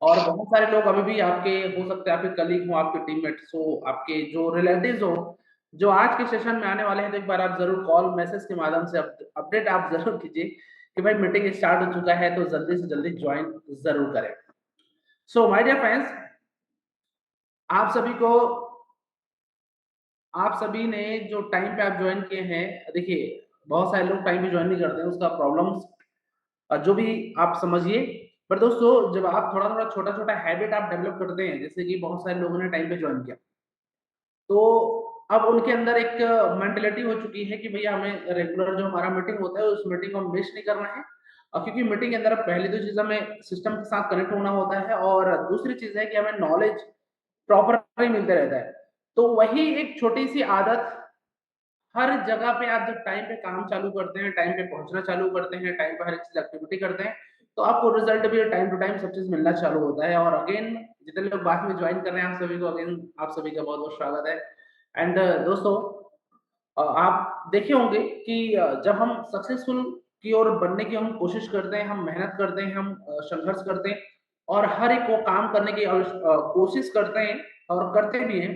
और बहुत सारे लोग अभी भी आपके हो सकते हैं, आपके कलीग हो, आपके टीममेट्स हो, आपके जो रिलेटिव्स हो, जो आज के सेशन में आने वाले हैं। तो एक बार आप जरूर कॉल मैसेज के माध्यम से अपडेट आप जरूर कीजिए कि भाई मीटिंग स्टार्ट हो चुका है, तो जल्दी से जल्दी ज्वाइन जरूर करें। सो माय डियर फ्रेंड्स, आप सभी को, आप सभी ने जो टाइम पे आप ज्वाइन किए हैं, देखिए बहुत सारे लोग टाइम पे ज्वाइन नहीं करते हैं, उसका प्रॉब्लम्स जो भी आप समझिए। पर दोस्तों, जब आप थोड़ा थोड़ा छोटा छोटा हैबिट आप डेवलप करते हैं, जैसे कि बहुत सारे लोगों ने टाइम पे ज्वाइन किया, तो अब उनके अंदर एक मेंटेलिटी हो चुकी है कि भैया हमें रेगुलर जो हमारा मीटिंग होता है उस मीटिंग को मिस नहीं करना है। और क्योंकि मीटिंग के अंदर पहली तो चीज हमें सिस्टम के साथ कनेक्ट होना होता है, और दूसरी चीज है कि हमें नॉलेज प्रॉपर मिलते रहता है। तो वही एक छोटी सी आदत, हर जगह पे आप जब टाइम पे काम चालू करते हैं, टाइम पे पहुंचना चालू करते हैं, टाइम पे हर एक चीज एक्टिविटी करते हैं, तो आपको रिजल्ट भी टाइम टू टाइम सब चीज मिलना चालू होता है। और अगेन, जितने लोग बाद में ज्वाइन कर रहे हैं, आप सभी को अगेन, आप सभी का बहुत बहुत स्वागत है। एंड दोस्तों, आप देखे होंगे कि जब हम सक्सेसफुल की ओर बनने की हम कोशिश करते हैं, हम मेहनत करते हैं, हम संघर्ष करते हैं, और हर एक को काम करने की कोशिश करते हैं और करते भी हैं,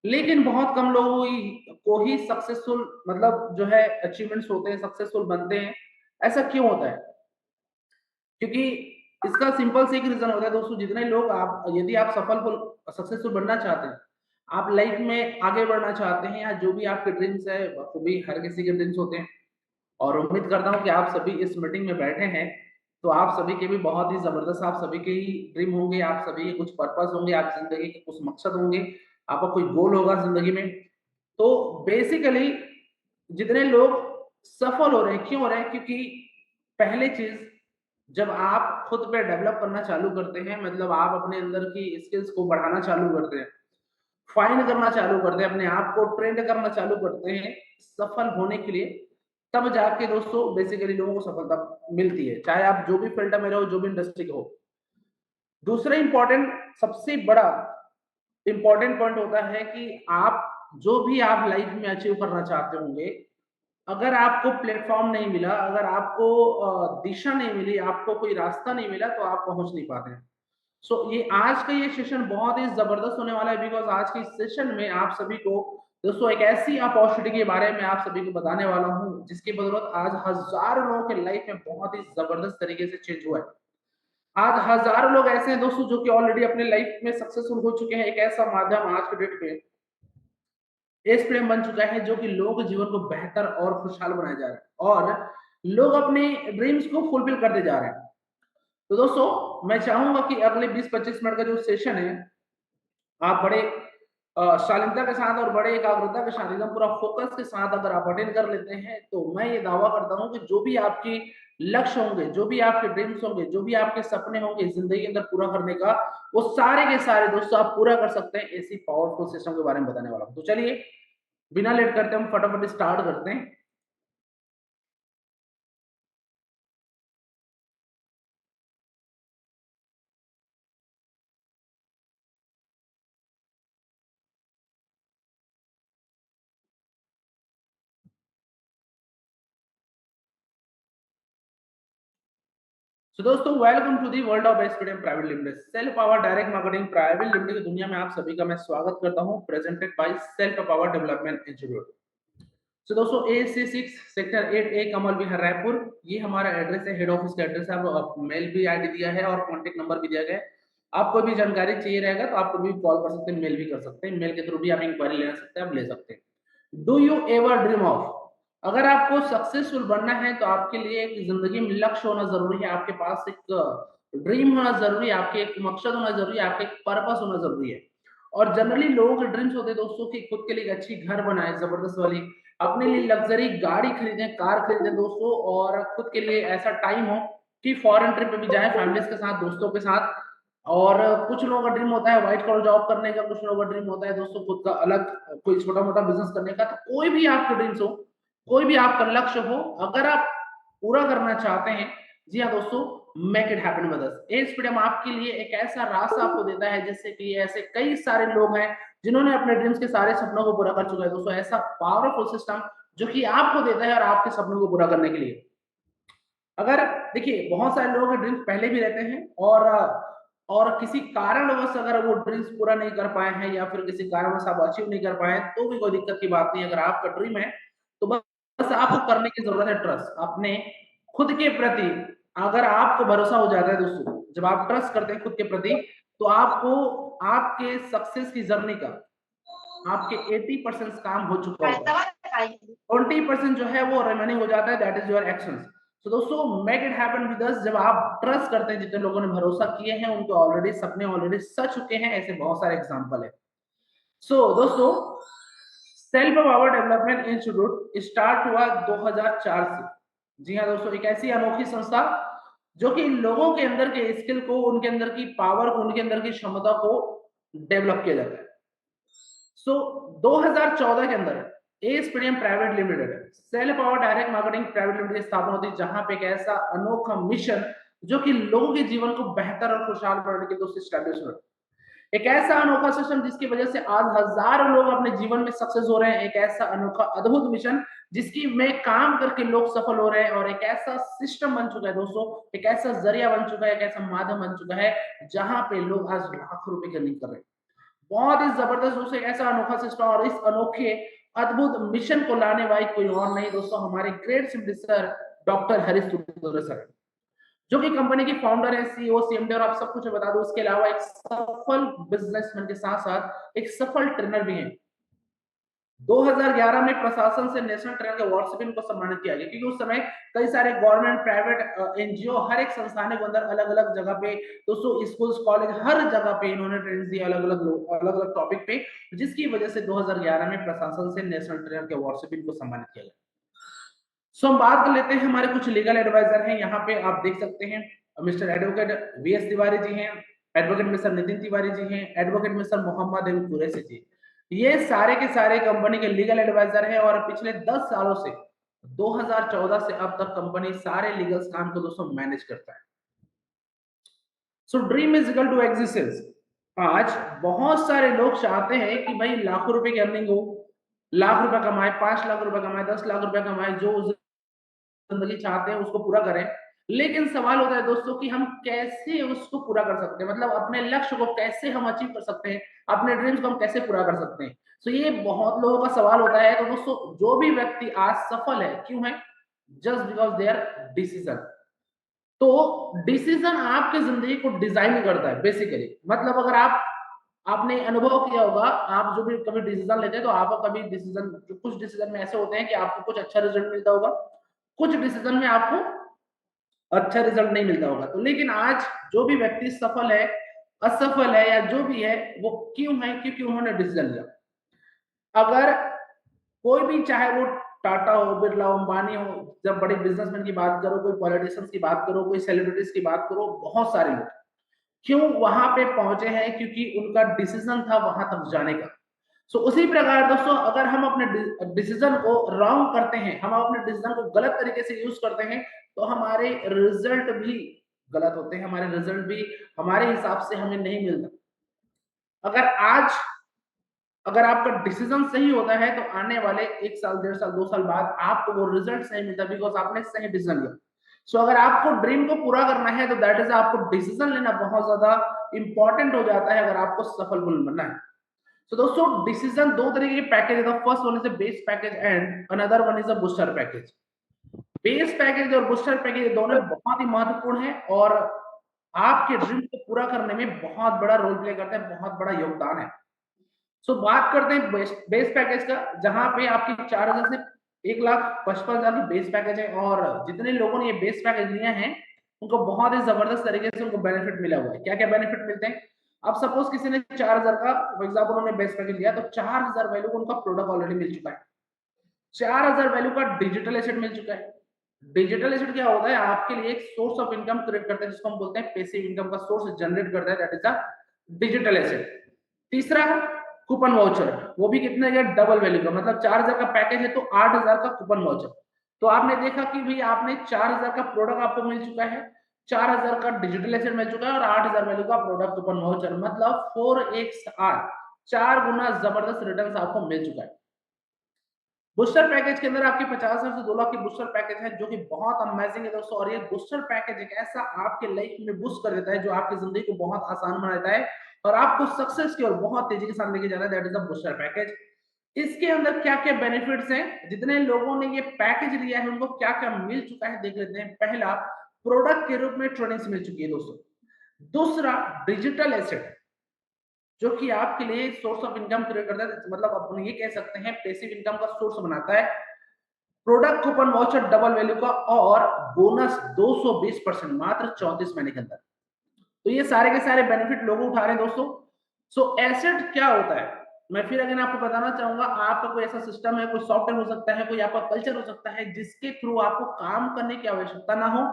लेकिन बहुत कम लोगों को ही सक्सेसफुल, मतलब जो है अचीवमेंट्स होते हैं, सक्सेसफुल बनते हैं। ऐसा क्यों होता है? क्योंकि इसका सिंपल से एक रीजन होता है दोस्तों, जितने लोग आप, यदि आप सफल सक्सेसफुल बनना चाहते हैं, आप लाइफ में आगे बढ़ना चाहते हैं, या जो भी आपके ड्रीम्स है, वो भी हर किसी के ड्रीम्स होते हैं, और उम्मीद करता हूँ कि आप सभी इस मीटिंग में बैठे हैं, तो आप सभी के भी बहुत ही जबरदस्त, आप सभी के ही ड्रीम होंगे, आप सभी के कुछ पर्पस होंगे, आप जिंदगी के कुछ मकसद होंगे, आपका कोई गोल होगा जिंदगी में। तो बेसिकली जितने लोग सफल हो रहे हैं, क्यों हो रहे हैं? क्योंकि पहले चीज, जब आप खुद पे डेवलप करना चालू करते हैं, मतलब आप अपने अंदर की स्किल्स को बढ़ाना चालू करते हैं, फाइंड करना चालू करते हैं, अपने आप को ट्रेंड करना चालू करते हैं सफल होने के लिए, तब जाके दोस्तों बेसिकली लोगों को सफलता मिलती है, चाहे आप जो भी फील्ड में रहो, जो भी इंडस्ट्री के हो। दूसरा इंपॉर्टेंट, सबसे बड़ा इंपॉर्टेंट पॉइंट होता है कि आप जो भी आप लाइफ में अचीव करना चाहते होंगे, अगर आपको प्लेटफॉर्म नहीं मिला, अगर आपको दिशा नहीं मिली, आपको कोई रास्ता नहीं मिला, तो आप पहुंच नहीं पाते हैं। ये आज का ये सेशन बहुत ही जबरदस्त होने वाला है, बिकॉज आज के इस सेशन में आप सभी को दोस्तों एक ऐसी अपॉर्चुनिटी के बारे में आप सभी को बताने वाला हूं, जिसकी बदौलत आज हजारों लोगों के लाइफ में बहुत ही जबरदस्त तरीके से चेंज हुआ है। आज हजारों लोग ऐसे हैं दोस्तों, जो कि ऑलरेडी अपने लाइफ में सक्सेसफुल हो चुके हैं। एक ऐसा माध्यम आज के डेट में इस प्रेम बन चुका है, जो कि लोगों के जीवन को बेहतर और खुशहाल बनाया जा रहा है, और लोग अपने ड्रीम्स को फुलफिल करते जा रहे हैं। तो दोस्तों, मैं चाहूंगा कि अगले 20-25 मिनट का जो सेशन है, आप बड़े शालीनता के साथ और बड़े एकाग्रता के साथ, एकदम पूरा फोकस के साथ अगर आप अटेंड कर लेते हैं, तो मैं ये दावा करता हूं कि जो भी आपकी लक्ष्य होंगे, जो भी आपके ड्रीम्स होंगे, जो भी आपके सपने होंगे जिंदगी के अंदर पूरा करने का, वो सारे के सारे दोस्तों आप पूरा कर सकते हैं। ऐसी पावरफुल सिस्टम के बारे में बताने वाला हूं। तो चलिए, बिना लेट करते हम फटाफट स्टार्ट करते हैं। सो दोस्तों, welcome to the world of SPDM private limited, self power direct marketing private limited की दुनिया में आप सभी का मैं स्वागत करता हूं, presented by self power development institute. So दोस्तों, AC6 sector 8A, Kamal Vihar, Raipur, ये हमारा एड्रेस है, हेड ऑफिस का एड्रेस है। आप मेल भी आईडी दिया है और कॉन्टेक्ट नंबर भी दिया गया है। आपको भी जानकारी चाहिए रहेगा तो आप कभी कॉल कर सकते हैं, मेल भी कर सकते हैं, मेल के थ्रू भी आप इंक्वायरी ले सकते हैं, आप ले सकते हैं। Do you ever dream of, अगर आपको सक्सेसफुल बनना है, तो आपके लिए एक जिंदगी में लक्ष्य होना जरूरी है, आपके पास एक ड्रीम होना जरूरी है, आपके एक मकसद होना जरूरी है, आपके एक पर्पस होना जरूरी है। और जनरली लोगों के ड्रीम्स होते हैं दोस्तों कि खुद के लिए एक अच्छी घर बनाए, जबरदस्त वाली, अपने लिए लग्जरी गाड़ी खरीदें, कार खरीदें दोस्तों, और खुद के लिए ऐसा टाइम हो कि फॉरेन ट्रिप पे भी जाएं फैमिलीज के साथ, दोस्तों के साथ। और कुछ लोगों का ड्रीम होता है व्हाइट कॉलर जॉब करने का, कुछ लोगों का ड्रीम होता है दोस्तों खुद का अलग कोई छोटा मोटा बिजनेस करने का। तो कोई भी आपके ड्रीम्स हो, कोई भी आपका लक्ष्य हो, अगर आप पूरा करना चाहते हैं, जी हाँ दोस्तों, make it happen with us. As freedom आपके लिए एक ऐसा रास्ता आपको देता है, जिससे कि ऐसे कई सारे लोग हैं जिन्होंने अपने ड्रीम्स के सारे सपनों को पूरा कर चुका है दोस्तों। ऐसा पावरफुल सिस्टम जो कि आपको देता है और आपके सपनों को पूरा करने के लिए। अगर देखिए, बहुत सारे लोगों के ड्रीम्स पहले भी रहते हैं, और और किसी कारणवश अगर वो ड्रीम्स पूरा नहीं कर पाए हैं या फिर किसी कारणवश आप अचीव नहीं कर पाए हैं, तो भी कोई दिक्कत की बात नहीं। अगर आपका ड्रीम है तो बस आपको करने की जरूरत है ट्रस्ट अपने खुद के प्रति। अगर आपको भरोसा हो जाता है दोस्तों, जब आप ट्रस्ट करते हैं खुद के प्रति, तो आपको आपके सक्सेस की जर्नी का आपके 80% काम हो चुका होता है, 20% जो है वो रिमेनिंग हो जाता है, दैट इज योर एक्शंस। तो दोस्तों मेक इट हैपन विद अस। जब आप ट्रस्ट करते हैं, जितने लोगों ने भरोसा किए हैं उनको ऑलरेडी सपने ऑलरेडी सच चुके हैं, ऐसे बहुत सारे एग्जांपल है। सो दोस्तों self power development institute start हुआ 2004 से। जी हाँ दोस्तों, एक ऐसी अनोखी संस्था जो कि लोगों के अंदर के स्किल को, उनके अंदर की पावर को, उनके अंदर की क्षमता को डेवलप किया जाता है। सो 2014 के अंदर Espedium private limited, self power direct marketing private limited की स्थापना होती है, जहां पे एक ऐसा अनोखा मिशन जो कि लोगों के जीवन को बेहतर और खुशहाल बनाने के दोस्तों स्टैब्लिश हुआ। एक ऐसा अनोखा सिस्टम जिसकी वजह से आज हजारों लोग अपने जीवन में सक्सेस हो रहे हैं। एक ऐसा अनोखा अद्भुत मिशन जिसकी में काम करके लोग सफल हो रहे हैं, और एक ऐसा सिस्टम बन चुका है दोस्तों, एक ऐसा जरिया बन चुका है, एक ऐसा माध्यम बन चुका है जहां पे लोग आज लाखों रुपए की अर्निंग कर रहे हैं। बहुत ही जबरदस्त दोस्तों, एक ऐसा अनोखा सिस्टम और इस अनोखे अद्भुत मिशन को लाने वाले कोई और नहीं दोस्तों, हमारे ग्रेट सिम्पलिसर डॉक्टर हरीश तुलसीधर सर, जो कि कंपनी के फाउंडर है, सीईओ, सीएमडी और आप सब कुछ बता दो। इसके अलावा एक सफल बिजनेसमैन के साथ साथ एक सफल ट्रेनर भी हैं। 2011 में प्रशासन से नेशनल ट्रेनर के अवार्ड से भी उनको सम्मानित किया गया, क्योंकि उस समय कई सारे गवर्नमेंट, प्राइवेट, एनजीओ, हर एक संस्थान के अंदर अलग अलग जगह पे दोस्तों, स्कूल, कॉलेज, हर जगह पे इन्होंने ट्रेनिंग दी अलग अलग टॉपिक पे, जिसकी वजह से 2011 में प्रशासन से नेशनल ट्रेनर के अवार्ड से भी इनको सम्मानित किया गया। सो हम बात कर लेते हैं, हमारे कुछ लीगल एडवाइजर हैं। यहाँ पे आप देख सकते हैं mister advocate VS Tiwari ji हैं, एडवोकेट मिस्टर नितिन तिवारी जी हैं, advocate mister Mohammed M Qureshi ji. ये सारे के सारे कंपनी के लीगल एडवाइजर हैं और पिछले 10 सालों से 2014 से अब तक कंपनी सारे लीगल काम को दोस्तों मैनेज करता है। So dream is equal to existence. आज बहुत सारे लोग चाहते हैं कि भाई लाखों रुपए की अर्निंग हो, लाख रुपए कमाए, 5 लाख रुपए कमाए, 10 लाख रुपए कमाए, जो जिंदगी चाहते हैं उसको पूरा करें। लेकिन सवाल होता है दोस्तों कि हम कैसे उसको पूरा कर सकते हैं, मतलब अपने लक्ष्य को कैसे हम अचीव कर सकते हैं, अपने ड्रीम्स को हम कैसे पूरा कर सकते हैं। तो ये बहुत लोगों का सवाल होता है। तो दोस्तों जो भी व्यक्ति आज सफल है, क्यों है? Just because there decision. तो डिसीजन आपकी जिंदगी को डिजाइन करता है बेसिकली। मतलब अगर आपने अनुभव किया होगा, आप जो भी कभी डिसीजन लेते हैं तो आपको कभी डिसीजन, कुछ डिसीजन में ऐसे होते हैं कि आपको कुछ अच्छा रिजल्ट मिलता होगा, कुछ डिसीजन में आपको अच्छा रिजल्ट नहीं मिलता होगा। तो लेकिन आज जो भी व्यक्ति सफल है, असफल है या जो भी है, वो क्यों है? क्योंकि उन्होंने डिसीजन लिया। अगर कोई भी, चाहे वो टाटा हो, बिरला हो, अंबानी हो, जब बड़े बिजनेसमैन की बात करो, कोई पॉलिटिशियंस की बात करो, कोई सेलिब्रिटीज की बात करो, बहुत सारे लोग क्यों वहां पे पहुंचे हैं? क्योंकि उनका डिसीजन था वहां तक जाने का। सो उसी प्रकार दोस्तों, अगर हम अपने डिसीजन को रॉन्ग करते हैं, हम अपने डिसीजन को गलत तरीके से यूज करते हैं, तो हमारे रिजल्ट भी गलत होते हैं, हमारे रिजल्ट भी हमारे हिसाब से हमें नहीं मिलता। अगर आज अगर आपका डिसीजन सही होता है तो आने वाले 1 साल, 1.5 साल, 2 साल बाद आपको वो रिजल्ट सही मिलता है, बिकॉज आपने सही डिसीजन लिया। सो अगर आपको ड्रीम को पूरा करना है तो दैट इज आपको डिसीजन लेना बहुत ज्यादा इंपॉर्टेंट हो जाता है, अगर आपको सफल बनना है। तो दोस्तों डिसीजन दो तरीके के पैकेज है। First one is a base package and another one is a booster package. Base package और बूस्टर पैकेज दोनों बहुत ही महत्वपूर्ण है और आपके ड्रीम को पूरा करने में बहुत बड़ा रोल प्ले करते हैं, बहुत बड़ा योगदान है। सो बात करते हैं बेस पैकेज का, जहां पे आपकी 4,000 से 1,55,000 की बेस पैकेज है। और जितने लोगों ने ये बेस पैकेज लिया है उनको बहुत ही जबरदस्त तरीके से उनको बेनिफिट मिला हुआ है। क्या क्या बेनिफिट मिलते हैं? अब सपोज किसी ने 4,000 का फॉर एग्जाम्पल उन्होंने बेस पैकेज लिया, तो 4,000 वैल्यू को उनका प्रोडक्ट ऑलरेडी मिल चुका है, 4,000 वैल्यू का डिजिटल एसेट मिल चुका है। डिजिटल एसेट क्या होता है? आपके लिए एक सोर्स ऑफ इनकम क्रिएट करता है, जिसको हम बोलते हैं पैसिव इनकम का सोर्स जनरेट करता है, that is a digital asset. तीसरा है कूपन वाउचर, वो भी कितने का? डबल वैल्यू का, मतलब 4,000 का पैकेज है तो 8,000 का कूपन वाउचर। तो आपने देखा कि भाई आपने 4,000 का प्रोडक्ट आपको मिल चुका है, 4,000 का डिजिटल एसेट मिल चुका है और 8,000 वैल्यू का प्रोडक्ट कूपन वाउचर, मतलब 4x, 4 गुना जबरदस्त रिटर्न आपको मिल चुका है। बूस्टर पैकेज के अंदर आपके 50,000 से 2 लाख की बूस्टर पैकेज है, जो कि बहुत अमेजिंग है दोस्तों। और ये बूस्टर पैकेज एक ऐसा आपके लाइफ में बूस्ट कर देता है, जो आपकी जिंदगी को बहुत आसान बना देता है और आपको सक्सेस की ओर बहुत तेजी के साथ लेके जाता है। That is a booster package. इसके अंदर क्या-क्या बेनिफिट्स हैं, जितने लोगों ने ये पैकेज लिया है उनको क्या-क्या मिल चुका है देख लेते हैं। पहला, प्रोडक्ट के रूप में ट्रेनिंग्स मिल चुकी है दोस्तों। दूसरा, डिजिटल एसेट, जो कि आपके लिए सोर्स ऑफ इनकम क्रिएट करता है, मतलब अपन ये कह सकते हैं पैसिव इनकम का सोर्स बनाता है। Product coupon voucher double value का और बोनस 220% मात्र 34 महीने के अंदर। तो ये सारे के सारे बेनिफिट लोग उठा रहे हैं दोस्तों। सो एसेट क्या होता है, मैं फिर अगर आपको बताना चाहूंगा। आपका कोई ऐसा सिस्टम है, कोई सॉफ्टवेयर हो सकता है, कोई आपका कल्चर हो सकता है, जिसके थ्रू आपको काम करने की आवश्यकता ना हो,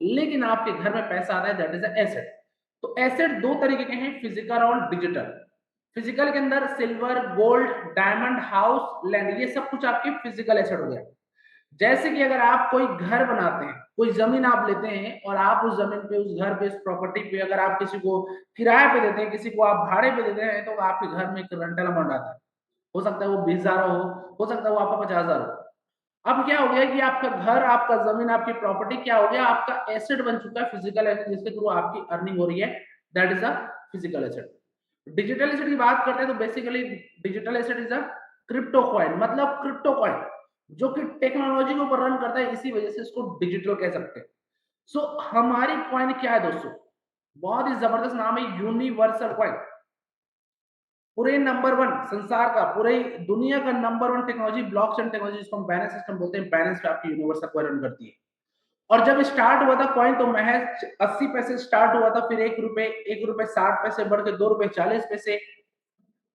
लेकिन आपके घर में पैसा आता है। That is asset. तो एसेट दो तरीके के हैं, फिजिकल और डिजिटल। फिजिकल के अंदर silver, gold, diamond, house, land, ये सब कुछ आपके फिजिकल एसेट हो गया। जैसे कि अगर आप कोई घर बनाते हैं, कोई जमीन आप लेते हैं और आप उस जमीन पे, उस घर पे, उस प्रॉपर्टी पे अगर आप किसी को किराए पे देते हैं, किसी को आप भाड़े पे देते हैं, तो आपके घर में एक रेंटल अमाउंट आता है। हो सकता है वो 20,000 हो सकता है वो आपका 50,000 हो। अब क्या हो गया कि आपका घर, आपका जमीन, आपकी प्रॉपर्टी क्या हो गया, आपका एसेट बन चुका है, फिजिकल एसेट, जिसके थ्रू आपकी अर्निंग हो रही है। That is a physical asset. Digital asset की बात करते हैं तो basically digital asset is a crypto coin, मतलब क्रिप्टो कॉइन जो कि टेक्नोलॉजी के ऊपर रन करता है, इसी वजह से इसको डिजिटल कह सकते हैं। सो हमारी कॉइन क्या है दोस्तों, बहुत ही जबरदस्त नाम है, यूनिवर्सल कॉइन। पूरे नंबर वन संसार का, पूरे दुनिया का number one technology blockchain technology, जिसको हम बैलेंस सिस्टम बोलते हैं, बैलेंस पे आपकी यूनिवर्सल कॉइन रन करती है। और जब स्टार्ट हुआ था कॉइन तो महज 80 पैसे स्टार्ट हुआ था, फिर एक रुपए 60 पैसे बढ़ के 2 रुपए 40 पैसे,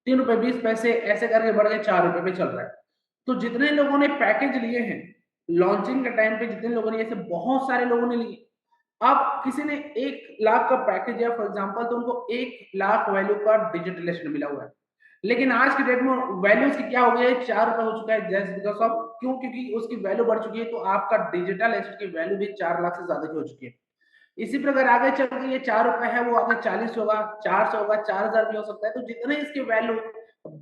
3 रुपए 20 पैसे, ऐसे करके बढ़ के 4 रुपए पे चल रहा है। तो जितने लोगों ने पैकेज लिए हैं लॉन्चिंग के टाइम पे, जितने लोगों ने, ऐसे बहुत सारे लोगों ने लिए। अब किसी ने 1 लाख का पैकेज दिया फॉर एग्जांपल, तो उनको 1 लाख वैल्यू का डिजिटल एसेट मिला हुआ है। लेकिन आज की डेट में वैल्यू उसकी क्या हो गई है, 4 रुपए हो चुका है, जस्ट बिकॉज ऑफ, क्यों, क्योंकि उसकी वैल्यू बढ़ चुकी है। तो आपका डिजिटल एसेट की वैल्यू भी 4 लाख से ज्यादा की हो चुकी है। इसी प्रकार आगे चल के ये 4 रुपए है, वो आगे 40 होगा, 400 होगा, 4,000 भी हो सकता है। तो जितने इसकी वैल्यू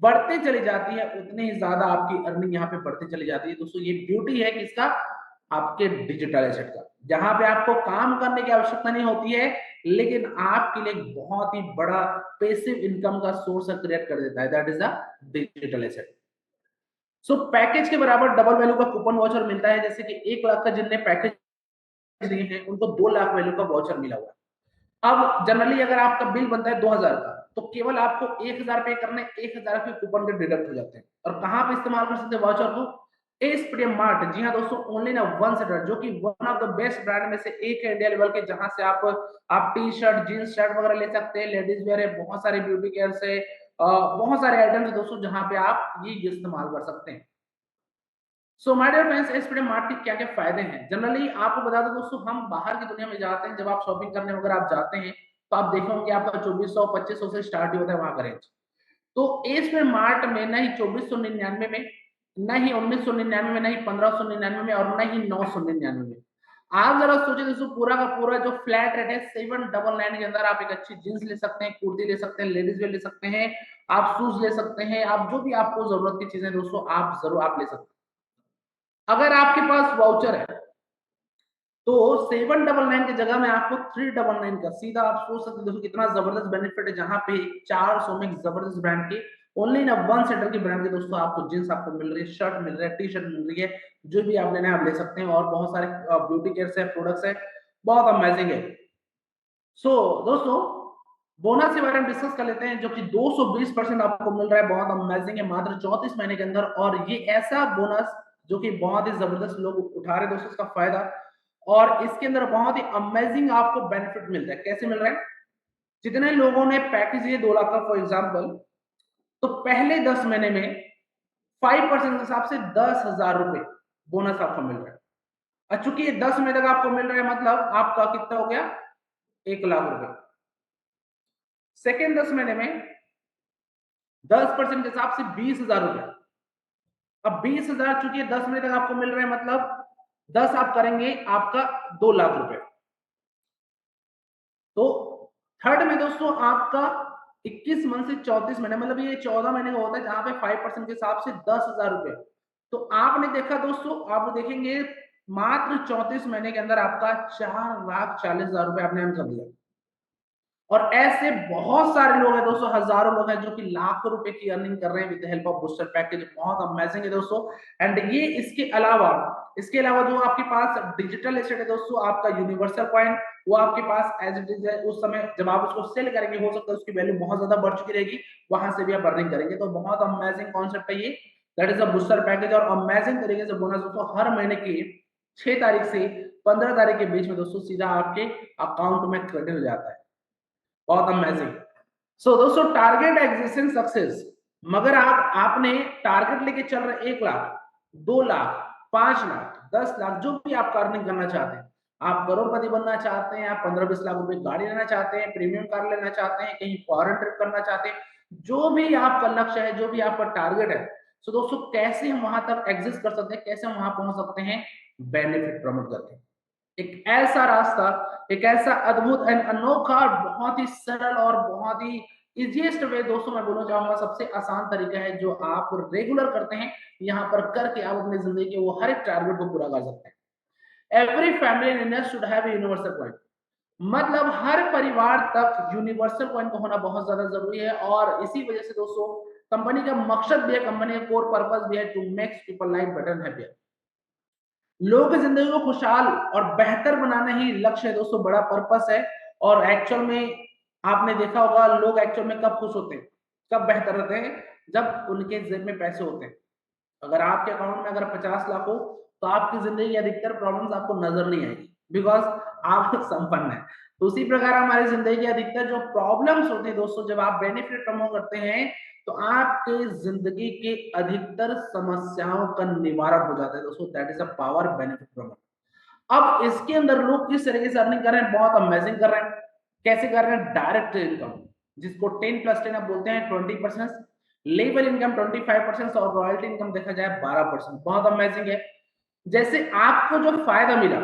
बढ़ते चली जाती है, उतनी ही ज्यादा आपकी अर्निंग यहाँ पे बढ़ती चली जाती है। दोस्तों ये ब्यूटी है किसका, आपके डिजिटल एसेट का, जहां पे आपको काम करने की आवश्यकता नहीं होती है, लेकिन आपके लिए एक बहुत ही बड़ा पैसिव इनकम का सोर्स क्रिएट कर देता है। That is the digital asset. So package के बराबर डबल वैल्यू का कूपन वाउचर मिलता है। जैसे कि 1 लाख का जिनने पैकेज लिए हैं, उनको 2 लाख वैल्यू का वाउचर मिला हुआ है। अब जनरली अगर आपका बिल बनता है 2,000 का, तो केवल आपको 1,000 पे करना है, 1,000 के कूपन के डिडक्ट हो जाते हैं। और कहाँ पे इस्तेमाल कर सकते हैं वाउचर को, एसपीटीएम मार्ट। जी हाँ दोस्तों, ओनली ना वन सेटर, जो कि one of the best brand में से एक है इंडिया लेवल के, जहां से आप टी शर्ट, जीन्स शर्ट वगैरह ले सकते हैं, लेडीज वेयर है, बहुत सारे ब्यूटी केयर से बहुत सारे आइटम्स है दोस्तों, जहां पे आप ये इस्तेमाल कर सकते हैं। So my dear friends, SPTM mart के क्या क्या फायदे हैं, जनरली आपको बता दो दोस्तों। हम बाहर की दुनिया में जाते हैं, जब आप शॉपिंग करने वगैरह आप जाते हैं, तो आप देखे होंगे आपका 2400 2500 से स्टार्ट ही होता है वहां का रेंज। तो एसपीटीएम मार्ट में ना ही 2499 में, ना ही 1999 में, ना ही 1599 में, और ना ही 999 में। आप जरा सोचिए दोस्तों, पूरा का पूरा जो फ्लैट रेट है 799 के अंदर आप एक अच्छी जींस ले सकते हैं, कुर्ती ले सकते हैं, लेडीज वेयर ले सकते हैं, आप शूज ले सकते हैं, आप जो भी आपको जरूरत की चीजें दोस्तों आप जरूर आप ले सकते हैं। अगर आपके पास वाउचर है तो 799 की जगह में आपको 399 का सीधा, आप सोच सकते हैं दोस्तों कितना जबरदस्त बेनिफिट है, जहां पे 400 में जबरदस्त ब्रांड के, ओनली ना वन सेटर की ब्रांड के दोस्तों आपको जींस आपको मिल रही है, शर्ट मिल रहा है, टी शर्ट मिल रही है, जो भी आप लेना है आप ले सकते हैं। और बहुत सारे ब्यूटी केयर है, प्रोडक्ट्स है, बहुत अमेजिंग है। सो दोस्तों, बोनस के बारे में डिस्कस कर लेते हैं, जो कि 220% आपको मिल रहा है, बहुत अमेजिंग है, मात्र 34 महीने के अंदर। और ये ऐसा बोनस जो कि बहुत ही जबरदस्त लोग उठा रहे हैं दोस्तों इसका फायदा। और इसके अंदर बहुत ही अमेजिंग आपको बेनिफिट मिल रहा है। कैसे मिल रहा है, जितने लोगों ने पैकेज लिए 2 लाख का फॉर एग्जाम्पल, तो पहले 10 महीने में 5% के हिसाब से 10,000 रुपए बोनस आपको मिल रहा है। और चूंकि ये 10 महीने तक आपको मिल रहा है, मतलब आपका कितना हो गया, 1 लाख रुपए। सेकेंड 10 महीने में 10% के हिसाब से 20,000 रुपए। अब 20,000 चूंकि 10 महीने तक आपको मिल रहे हैं, मतलब 10 आप करेंगे आपका 2 लाख रुपए। तो थर्ड में दोस्तों आपका 21 मंथ से 34 महीने, मतलब ये 14 महीने का होता है, जहां पे 5% के हिसाब से 10,000 रुपए। तो आपने देखा दोस्तों, आप देखेंगे मात्र 34 महीने के अंदर आपका 4,40,000 रुपए आपने अर्न कर लिया। और ऐसे बहुत सारे लोग हैं दोस्तों, हजारों लोग हैं जो कि लाखों रुपए की अर्निंग कर रहे हैं with the help of booster package. बहुत अमेजिंग है दोस्तों। एंड ये इसके अलावा जो आपके पास डिजिटल एसेट है दोस्तों, आपका यूनिवर्सल पॉइंट, वो आपके पास एज इट इज है। उस समय जब आप उसको सेल करेंगे, हो सकता है उसकी वैल्यू बहुत ज्यादा बढ़ चुकी रहेगी, वहां से भी आप अर्निंग करेंगे। तो बहुत अमेजिंग कॉन्सेप्ट है ये, that is a booster package. और अमेजिंग तरीके से बोनस दोस्तों हर महीने की 6 तारीख से 15 तारीख के बीच में दोस्तों सीधा आपके अकाउंट में क्रेडिट हो जाता है। बहुत अमेजिंग। सो दोस्तों, टारगेट एग्जिस्टिंग सक्सेस, मगर आपने टारगेट लेके चल रहे 1 लाख, 2 लाख, 5 लाख, 10 लाख, जो भी आप अर्निंग करना चाहते हैं, आप करोड़पति बनना चाहते हैं, आप 15-20 लाख रुपए गाड़ी लेना चाहते हैं, प्रीमियम कार लेना चाहते हैं, कहीं फॉरेन ट्रिप करना चाहते हैं, जो भी आपका लक्ष्य है, जो भी आपका टारगेट है, सो दोस्तों कैसे हम वहां तक एग्जिस्ट कर सकते हैं, कैसे हम वहां पहुंच सकते हैं? बेनिफिट प्रमोट करके। एक ऐसा रास्ता, एक ऐसा अद्भुत एंड अनोखा, बहुत ही सरल और बहुत ही इजीएस्ट वे दोस्तों मैं बोलना चाहूंगा, सबसे आसान तरीका है जो आप रेगुलर करते हैं, यहाँ पर करके आप अपनी जिंदगी के वो हर एक टारगेट को पूरा कर सकते हैं। Every family in India should have universal point, मतलब हर परिवार तक यूनिवर्सल पॉइंट का होना बहुत ज्यादा जरूरी है। और इसी वजह से दोस्तों कंपनी का मकसद भी है, कंपनी का कोर पर्पस भी है, to make people life better and happier. लोगों की जिंदगी को खुशहाल और बेहतर बनाना ही लक्ष्य है दोस्तों, बड़ा पर्पस है। और एक्चुअल में आपने देखा होगा, लोग एक्चुअल में कब खुश होते हैं, कब बेहतर रहते हैं? जब उनके जेब में पैसे होते हैं। अगर आपके अकाउंट में अगर 50 लाख हो, तो आपकी जिंदगी की अधिकतर प्रॉब्लम्स आपको नजर नहीं आएगी, बिकॉज आप संपन्न है। तो उसी प्रकार हमारी जिंदगी की अधिकतर जो प्रॉब्लम्स होते हैं दोस्तों, जब आप बेनिफिट प्रमोट करते हैं, तो आपके जिंदगी के अधिकतर समस्याओं का निवारण हो जाता है दोस्तों। That is a power benefit promote. अब इसके अंदर लोग किस तरीके से अर्निंग कर रहे हैं? बहुत अमेजिंग कर रहे हैं। कैसे कर रहे हैं? डायरेक्ट इनकम, जिसको 10+10 आप बोलते हैं, 20%, लेबर इनकम 25%, और रॉयल्टी इनकम देखा जाए 12%। बहुत अमेजिंग है। जैसे आपको जो फायदा मिला,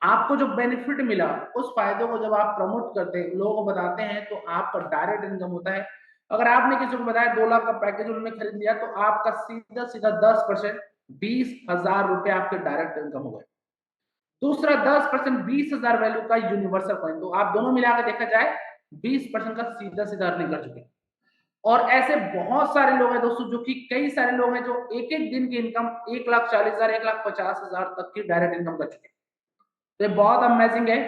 आपको जो बेनिफिट मिला, उस फायदों को जब आप प्रमोट करते हैं, लोगों को बताते हैं, तो आपका डायरेक्ट इनकम होता है। अगर आपने किसी को बताया 2 लाख का पैकेज उन्होंने खरीद लिया, तो आपका सीधा सीधा 10%, 20,000 रुपए आपके डायरेक्ट इनकम हो गए। दूसरा 10%, 20,000 वैल्यू का यूनिवर्सल कॉइन, तो आप दोनों मिलाकर देखा जाए 20% का सीधा सीधा अर्निंग कर चुके हैं। और ऐसे बहुत सारे लोग हैं दोस्तों, जो कि कई सारे लोग हैं जो एक एक दिन की इनकम 1,40,000, 1,50,000 तक की डायरेक्ट इनकम कर चुके हैं। तो ये बहुत अमेजिंग है।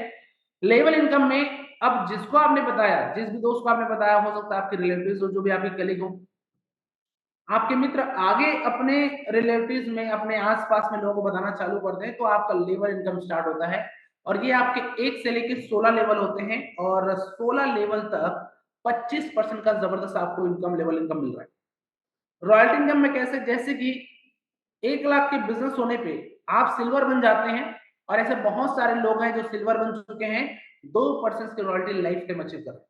लेवल इनकम में अब जिसको आपने बताया, जिस भी दोस्त को आपने बताया, हो सकता है आपके रिलेटिव्स हो, जो भी आपके कलीग हो, आपके मित्र आगे अपने रिलेटिव्स में, अपने आसपास में लोगों को बताना चालू कर दें, तो आपका लेवल इनकम स्टार्ट होता है। और ये आपके 1 से लेके 16 लेवल होते हैं, और 16 लेवल तक 25% का जबरदस्त आपको इनकम मिल रहा है। रॉयल्टी इनकम में कैसे? जैसे कि 1 लाख के बिजनेस होने पे आप सिल्वर बन जाते हैं, और ऐसे बहुत सारे लोग हैं जो सिल्वर बन चुके हैं, 2% की रॉयल्टी लाइफ टाइम अचीव कर रहे हैं।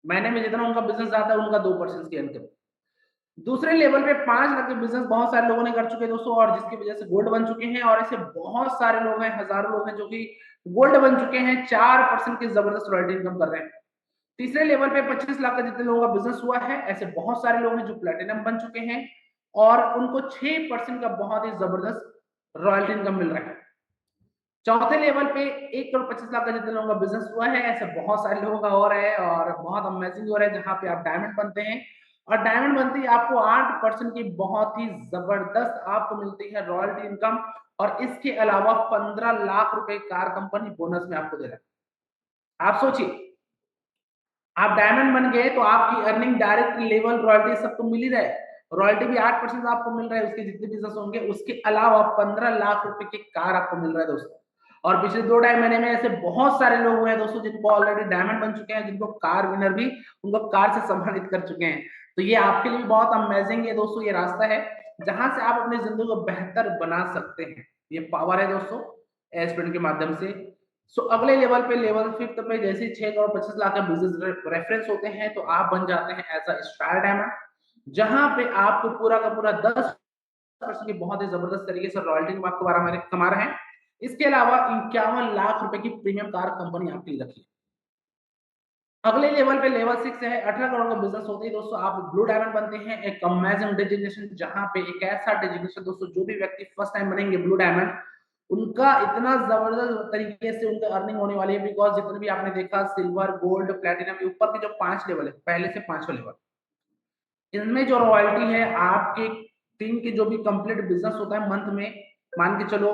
महीने में जितना उनका बिजनेस आता है, उनका 2% की इनकम। दूसरे लेवल पे 5 लाख के बिजनेस बहुत सारे लोगों ने कर चुके हैं दोस्तों, और जिसकी वजह से गोल्ड बन चुके हैं। और ऐसे बहुत सारे लोग हैं, हजारों लोग हैं जो कि गोल्ड बन चुके हैं, 4% की जबरदस्त रॉयल्टी इनकम कर रहे हैं। तीसरे लेवल पे 25 लाख का जितने लोगों का बिजनेस हुआ है, ऐसे बहुत सारे लोग हैं जो प्लेटिनम बन चुके हैं, और उनको 6% का बहुत ही जबरदस्त रॉयल्टी इनकम मिल रहा है। चौथे लेवल पे 1,25 लाख का जितने लोगों का बिजनेस हुआ है, ऐसे बहुत सारे लोगों का हो रहा है, और बहुत अमेजिंग हो रहा है, जहां पे आप डायमंड बनते हैं। और डायमंड बनते ही आपको 8% की बहुत ही जबरदस्त आपको मिलती है रॉयल्टी इनकम। और इसके अलावा 15 लाख रुपए कार कंपनी बोनस में आपको दे रहा है। आप सोचिए, आप डायमंड बन गए तो आपकी अर्निंग डायरेक्ट लेवल रॉयल्टी सब तो मिल ही रहा है। रॉयल्टी भी 8% आपको मिल रहा है, उसके जितने बिजनेस होंगे, उसके अलावा 15 लाख रुपए की कार आपको मिल रहा है दोस्तों। और पिछले 2-2.5 महीने में ऐसे बहुत सारे लोग हुए हैं दोस्तों, जिनको ऑलरेडी डायमंड बन चुके हैं, जिनको कार विनर भी उनको कार से सम्मानित कर चुके हैं। तो ये आपके लिए भी बहुत अमेजिंग है दोस्तों, ये रास्ता है जहां से आप अपनी जिंदगी को बेहतर बना सकते हैं। ये पावर है दोस्तों एस्पिरेंट के माध्यम से। सो अगले लेवल पे, लेवल 5th पे, जैसे 6,25 लाख का बिजनेस रेफरेंस होते हैं, तो आप बन जाते हैं एज अ स्टार डायमंड, जहां पे आपको पूरा का पूरा 10% की बहुत ही जबरदस्त तरीके से रॉयल्टी आपको कमा रहे हैं। इसके अलावा 51 लाख रुपए की प्रीमियम कार कंपनी आपके लिए रखी है। अगले लेवल पे लेवल 6 है, 18 करोड़ का बिजनेस होते ही दोस्तों आप ब्लू डायमंड बनते हैं, एक अमेजिंग डेजिग्नेशन, जहां पे एक ऐसा डेजिग्नेशन दोस्तों, जो भी व्यक्ति फर्स्ट टाइम बनेंगे ब्लू डायमंड, उनका इतना जबरदस्त तरीके से उनका अर्निंग होने वाली है। बिकॉज जितने भी आपने देखा सिल्वर, गोल्ड, प्लेटिनम, ऊपर के जो 5 लेवल है, पहले से 5वां लेवल, इनमें जो रॉयल्टी है आपके टीम के जो भी कंप्लीट बिजनेस होता है मंथ में, मान के चलो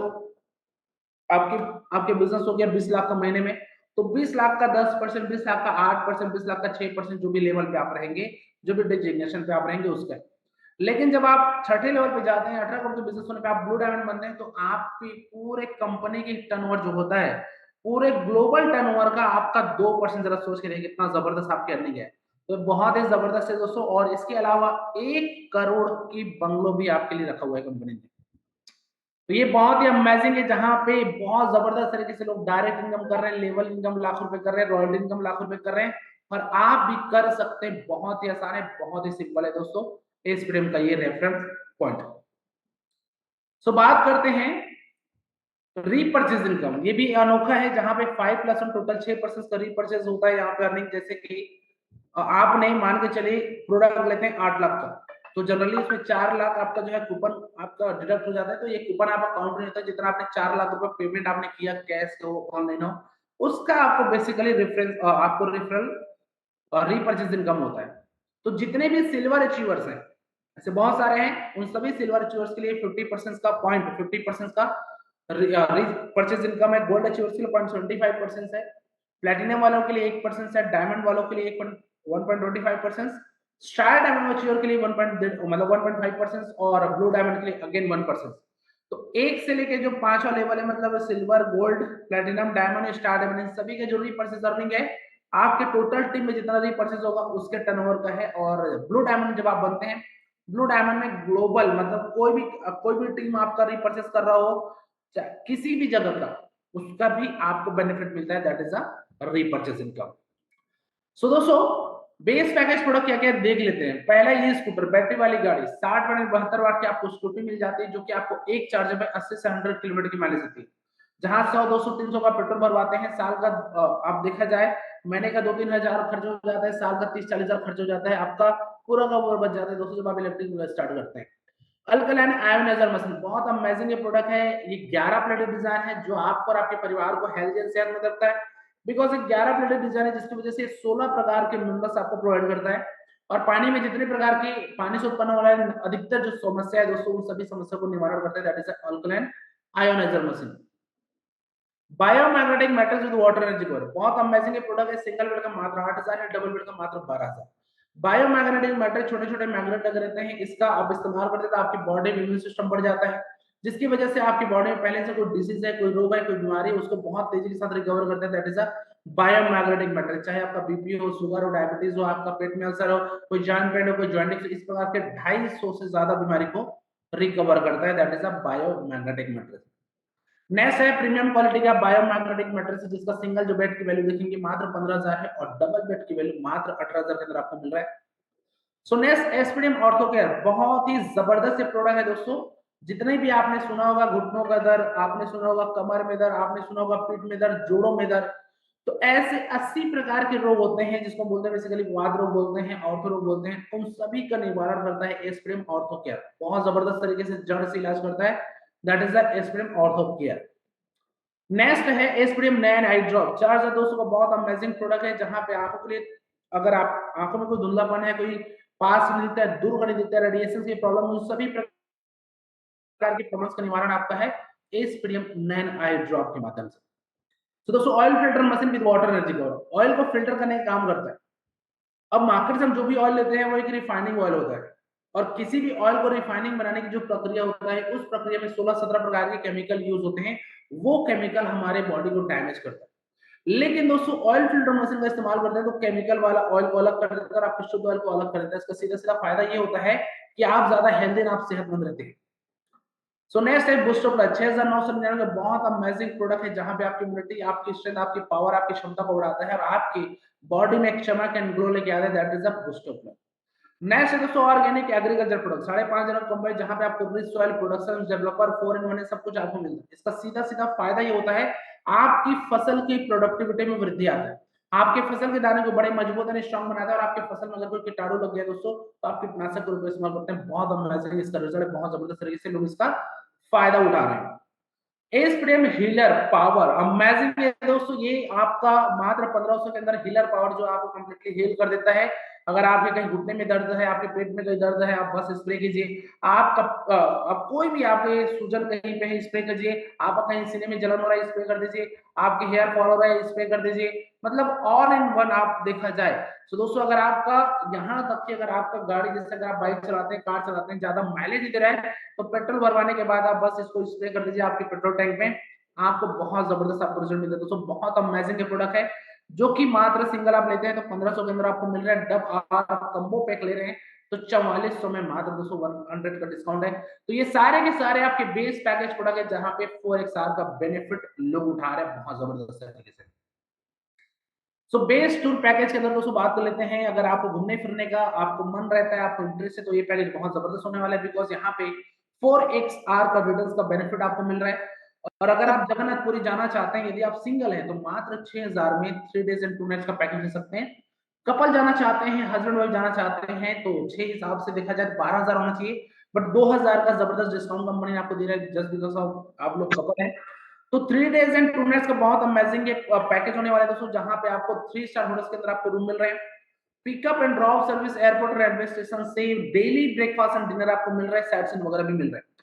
आपके आपके बिजनेस हो गया 20 लाख का महीने में, तो 20 लाख का 10%, 20 लाख का 8%, 20 लाख का 6%, जो भी लेवल पे आप रहेंगे, जो भी डेजिग्नेशन पे आप रहेंगे उसका। लेकिन जब आप छठे लेवल पे जाते हैं, 18 करोड़ के बिजनेस होने पे आप ब्लू डायमंड बनते हैं, तो आपकी पूरे कंपनी की टर्नओवर जो होता है, पूरे ग्लोबल टर्नओवर का आपका 2%, जरा सोच के देखिए कितना जबरदस्त आपकी अर्निंग है। तो बहुत ही जबरदस्त है दोस्तों। और इसके अलावा 1 करोड़ की बंगलो भी आपके लिए रखा हुआ है कंपनी ने। तो ये बहुत ही अमेजिंग है, जहाँ पे बहुत जबरदस्त तरीके से लोग डायरेक्ट इनकम कर रहे हैं, लेवल इनकम लाख रुपए कर रहे हैं, रॉयल्टी इनकम लाख रुपए कर रहे हैं, और आप भी कर सकते हैं। बहुत ही आसान है, बहुत ही सिंपल है दोस्तों, इस फ्रेम का ये रेफरेंस पॉइंट। सो बात करते हैं रीपर्चेज इनकम। ये भी अनोखा है, जहां पे 5 प्लस टोटल 6% का रीपर्चेज होता है यहाँ पे अर्निंग। जैसे कि आपने मान के चलिए प्रोडक्ट लेते हैं 8 लाख का, तो जनरली इसमें 4 लाख आपका जो है कूपन आपका डिडक्ट हो जाता है। तो ये कूपन आपका काउंट नहीं होता, जितना आपने 4 लाख रुपए पेमेंट आपने किया, कैश हो ऑनलाइन हो, उसका आपको बेसिकली रेफरेंस आपको रेफरल रीपर्चेज इनकम होता है। तो जितने भी सिल्वर अचीवर्स हैं, ऐसे बहुत सारे हैं, उन सभी सिल्वर अचीवर्स के लिए 50% का पॉइंट, 50% का रीपर्चेज इनकम है। गोल्ड अचीवर्स के लिए 0.75% है, प्लेटिनम वालों के लिए 1% है, डायमंड वालों के लिए 1.25%, स्टार डायमंड अचीवर के लिए 1 मतलब 1.5%, और ब्लू डायमंड के लिए अगेन 1%। तो एक से लेके जो 5वां लेवल है, मतलब silver, gold, platinum, diamond, star diamond, सभी के जो रीपर्चेज अर्निंग है आपके टोटल टीम में जितना रीपर्चेज होगा उसके टर्नओवर का है। और ब्लू डायमंड जब आप बनते हैं, ब्लू डायमंड में ग्लोबल मतलब कोई भी टीम आपका रिपर्चेस कर रहा हो किसी भी जगह का, उसका भी आपको बेनिफिट मिलता है, that is a repurchase income. So दोस्तों बेस पैकेज प्रोडक्ट क्या क्या देख लेते हैं। पहला ये स्कूटर, बैटरी वाली गाड़ी, 60 वाट 72 वाट की आपको स्कूटी मिल जाती है, जो कि आपको एक चार्जर में 80 से 100 किलोमीटर की माइलेज देती है। जहां 100 200 300 का पेट्रोल भरवाते हैं, साल का आप देखा जाए महीने का 2-3 हजार खर्च हो जाता है, साल का 30-40 हजार खर्च हो जाता है, आपका पूरा का पूरा बच जाता है दोस्तों, जब आप इलेक्ट्रिक स्टार्ट करते हैं। अल्कलाइन आयोनाइजर मशीन बहुत अमेजिंग ये प्रोडक्ट है। ये 11 प्लेटेड डिजाइन है, जो आपको और आपके परिवार को हेल्दी एंड सेहत में रखता है। बिकॉज एक 11 प्लेटेड डिजाइन है, जिसकी वजह से 16 प्रकार के मिनरल्स आपको प्रोवाइड करता है। और पानी में जितने प्रकार की पानी से उत्पन्न हो रहा है अधिकतर जो समस्या है दोस्तों, उन सभी समस्या को निवारण करता है, that is alkaline ioniser machine. Biomagnetic metals with water energy cover बहुत अमेजिंग प्रोडक्ट है। सिंगल बेड का मात्र 8,000 है, डबल बेड का मात्र 12,000। बायोमैग्नेटिक मेटल छोटे छोटे मैग्नेट लगे रहते हैं, इसका आप इस्तेमाल करते हैं तो आपकी बॉडी में इम्यून सिस्टम बढ़ जाता है, जिसकी वजह से आपकी बॉडी में पहले से कोई डिजीज है, कोई रोग है, कोई बीमारी है, उसको बहुत तेजी के साथ रिकवर करते हैं, that is a biomagnetic metal. चाहे आपका बीपी हो, शुगर हो, डायबिटीज हो, आपका पेट में अल्सर हो, कोई जॉइंट पेन हो, कोई जॉइंट, इस प्रकार के 250 से ज्यादा बीमारी को रिकवर करता है, that is a biomagnetic metal. Next है प्रीमियम क्वालिटी का बायोमैग्नेटिक मैट्रेस, जिसका सिंगल जो बेड की वैल्यू देखेंगे मात्र 15,000 है, और डबल बेड की वैल्यू मात्र 18,000 के अंदर आपको मिल रहा है। So next aspirin ortho care बहुत ही जबरदस्त प्रोडक्ट है दोस्तों। जितने भी आपने सुना होगा घुटनों का दर्द, आपने सुना होगा कमर में दर्द, आपने सुना होगा पीठ में दर्द, जोड़ों में दर्द, तो ऐसे 80 प्रकार के रोग होते हैं, जिसको बोलते हैं बेसिकली वात रोग बोलते हैं, ऑर्थो रोग बोलते हैं, उन सभी का निवारण करता है एस्पिरिन ऑर्थो केयर। बहुत जबरदस्त तरीके से जड़ से इलाज करता है, that is the aspirin ortho care. Next है एस्पिरिन नैन आई ड्रॉप, 4,200 का बहुत अमेजिंग प्रोडक्ट है, जहां पे आंखों के लिए, अगर आप आंखों में कोई धुंधलापन है, कोई पास नहीं दिखता है, दूर नहीं दिखता है, रेडिएशन की प्रॉब्लम, उन सभी प्रकार की प्रॉब्लम्स का निवारण आपका है एस्पिरिन नैन आई ड्रॉप के माध्यम से। तो दोस्तों oil filter machine with water energy cover, oil को फिल्टर करने का काम करता है। अब मार्केट से हम जो भी ऑयल लेते हैं वो एक रिफाइनिंग ऑयल होता है, और किसी भी ऑयल को रिफाइनिंग बनाने की जो प्रक्रिया होता है, उस प्रक्रिया में 16-17 प्रकार के केमिकल यूज होते हैं, वो केमिकल हमारे बॉडी को डैमेज करता है। लेकिन दोस्तों ऑयल फिल्टर मशीन का इस्तेमाल करते हैं तो केमिकल वाला ऑयल को अलग कर देता है, आपके शुद्ध ऑयल को अलग कर देता है। इसका सीधा सीधा फायदा ये होता है कि आप ज्यादा हेल्दी और आप सेहतमंद रहते हैं। सो नेक्स्ट है बूस्ट ऑफ लाइफ, 6,999 का बहुत अमेजिंग प्रोडक्ट है, जहां पे आपकी इम्यूनिटी, आपकी स्ट्रेंथ, आपकी पावर, आपकी क्षमता को बढ़ाता है, और आपकी बॉडी में एक चमक एंड ग्लो लेके आता है, that is a boost of life. Next है दोस्तों organic agriculture product, 5.5 general company, जहां पे आपको rich soil production developer 4 in 1 सब कुछ आपको मिलता है। इसका सीधा सीधा फायदा ये होता है आपकी फसल की प्रोडक्टिविटी में वृद्धि आता है। आपके फसल के दाने को बड़े मजबूत एंड स्ट्रॉन्ग बनाता है, और आपके फसल में अगर कोई कीटाणु लग गया दोस्तों, तो आप कीटनाशक के रूप में इस्तेमाल करते हैं। बहुत अमेजिंग इसका रिजल्ट है, बहुत जबरदस्त तरीके से लोग इसका फायदा उठा रहे हैं। एस्प्रेम हीलर पावर अमेजिंग है दोस्तों, ये आपका मात्र 1500 के अंदर हीलर पावर जो आपको कंप्लीटली हील कर देता है। अगर आपके कहीं घुटने में दर्द है, आपके पेट में कहीं दर्द है, आप बस स्प्रे कीजिए। आपका अब कोई भी आपके सूजन कहीं पे है, स्प्रे कीजिए। आप कहीं सीने में जलन हो रहा है, स्प्रे कर दीजिए। आपके हेयर फॉल हो रहा है, स्प्रे कर दीजिए। मतलब ऑल इन वन आप देखा जाए तो दोस्तों, अगर आपका यहाँ तक कि अगर आपका गाड़ी, जैसे अगर आप बाइक चलाते हैं, कार चलाते हैं, ज्यादा माइलेज नहीं दे रहा है, तो पेट्रोल भरवाने के बाद आप बस इसको स्प्रे कर दीजिए आपके पेट्रोल टैंक में। आपको बहुत जबरदस्त आपको रिजल्ट मिलता है दोस्तों। बहुत अमेजिंग प्रोडक्ट है, जो कि मात्र सिंगल आप लेते हैं तो 1500 के अंदर आपको मिल रहा है। जब आप कम्बो पैक ले रहे हैं तो 4400 में मात्र 200 का डिस्काउंट है। तो ये सारे के सारे आपके बेस पैकेज प्रोडक्ट है, जहां पे 4XR का बेनिफिट लोग उठा रहे हैं बहुत जबरदस्त तरीके से। सो बेस टूर पैकेज के अंदर दोस्तों बात कर लेते हैं। अगर आपको घूमने फिरने का आपको मन रहता है, आपको इंटरेस्ट है, तो ये पैकेज बहुत जबरदस्त होने वाला है, बिकॉज यहाँ पे 4XR का रिटर्न्स का बेनिफिट आपको मिल रहा है। और अगर आप जगन्नाथपुरी जाना चाहते हैं, यदि आप सिंगल हैं, तो मात्र 6000 में 3 डेज एंड 2 नाइट्स का पैकेज ले सकते हैं। कपल जाना चाहते हैं, हस्बैंड वाइफ जाना चाहते हैं, तो 6 हिसाब से देखा जाए 12,000 होना चाहिए, बट 2000 का जबरदस्त डिस्काउंट कंपनी आपको दे रहा है, जस्ट बिकॉज ऑफ आप लोग कपल हैं। तो 3 डेज एंड 2 नाइट्स का बहुत अमेजिंग पैकेज होने वाला है दोस्तों, जहां पे आपको 3 स्टार होटल्स के अंदर आपको रूम मिल रहे हैं। Pickup and drop service airport railway station से, डेली ब्रेकफास्ट एंड डिनर आपको मिल रहा है, साइट सीन वगैरह भी मिल रहा है।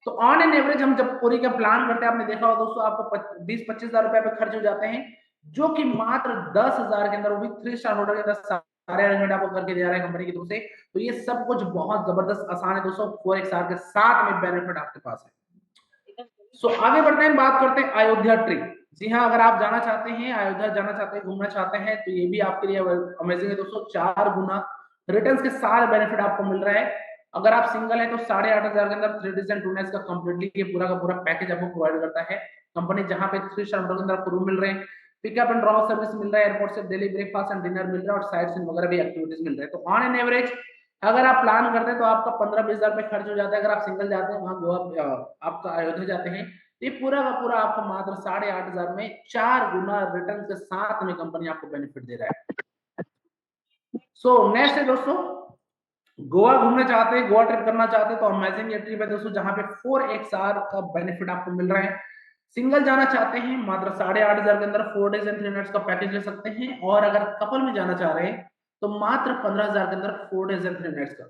तो ऑन एन एवरेज हम जब पूरी का प्लान करते हैं, आपने देखा होगा दोस्तों, आपको 20-25 हजार रुपए पे खर्च हो जाते हैं, जो कि मात्र 10,000 के अंदर, वो भी 3 स्टार होटल के अंदर सारे अरेंजमेंट आपको करके दे रहा है कंपनी की तरफ से। तो ये सब कुछ बहुत जबरदस्त आसान है दोस्तों, 4XR के साथ में बेनिफिट आपके पास है। आगे बढ़ते हैं, बात करते हैं अयोध्या ट्रिप। जी हाँ, अगर आप जाना चाहते हैं, अयोध्या जाना चाहते हैं, घूमना चाहते हैं, तो ये भी आपके लिए अमेजिंग है दोस्तों। 4 गुना रिटर्न्स के सारे बेनिफिट आपको मिल रहा है। अगर आप सिंगल है तो 8,500 के अंदर 3 डेज एंड 2 नाइट्स का कंप्लीटली ये पूरा का पूरा पैकेज आपको प्रोवाइड करता है कंपनी, जहां पे 3 स्टार होटल के अंदर आपको रूम मिल रहे हैं, पिकअप एंड ड्रॉप सर्विस मिल रहा है, एयरपोर्ट से डेली ब्रेकफास्ट एंड डिनर मिल रहा है, और साइट सीन वगैरह भी एक्टिविटीज मिल रहे हैं। तो ऑन एन एवरेज अगर आप प्लान करते हैं तो आपका 15-20 हजार रुपए खर्च हो जाता है। अगर आप सिंगल जाते हैं, वहां गोवा आपका अयोध्या जाते हैं, ये पूरा का पूरा आपको मात्र 8,500 में 4 गुना रिटर्न के साथ में कंपनी आपको बेनिफिट दे रहा है। नेक्स्ट है दोस्तों, गोवा घूमना चाहते हैं, गोवा ट्रिप करना चाहते हैं, तो अमेजिंग ये ट्रिप है दोस्तों, जहां पे 4XR का बेनिफिट आपको मिल रहा है। सिंगल जाना चाहते हैं, मात्र 8,500 के अंदर 4 डेज एंड 3 नाइट्स का पैकेज ले सकते हैं। और अगर कपल में जाना चाह रहे हैं, तो मात्र 15,000 के अंदर 4 डेज एंड 3 नाइट्स का।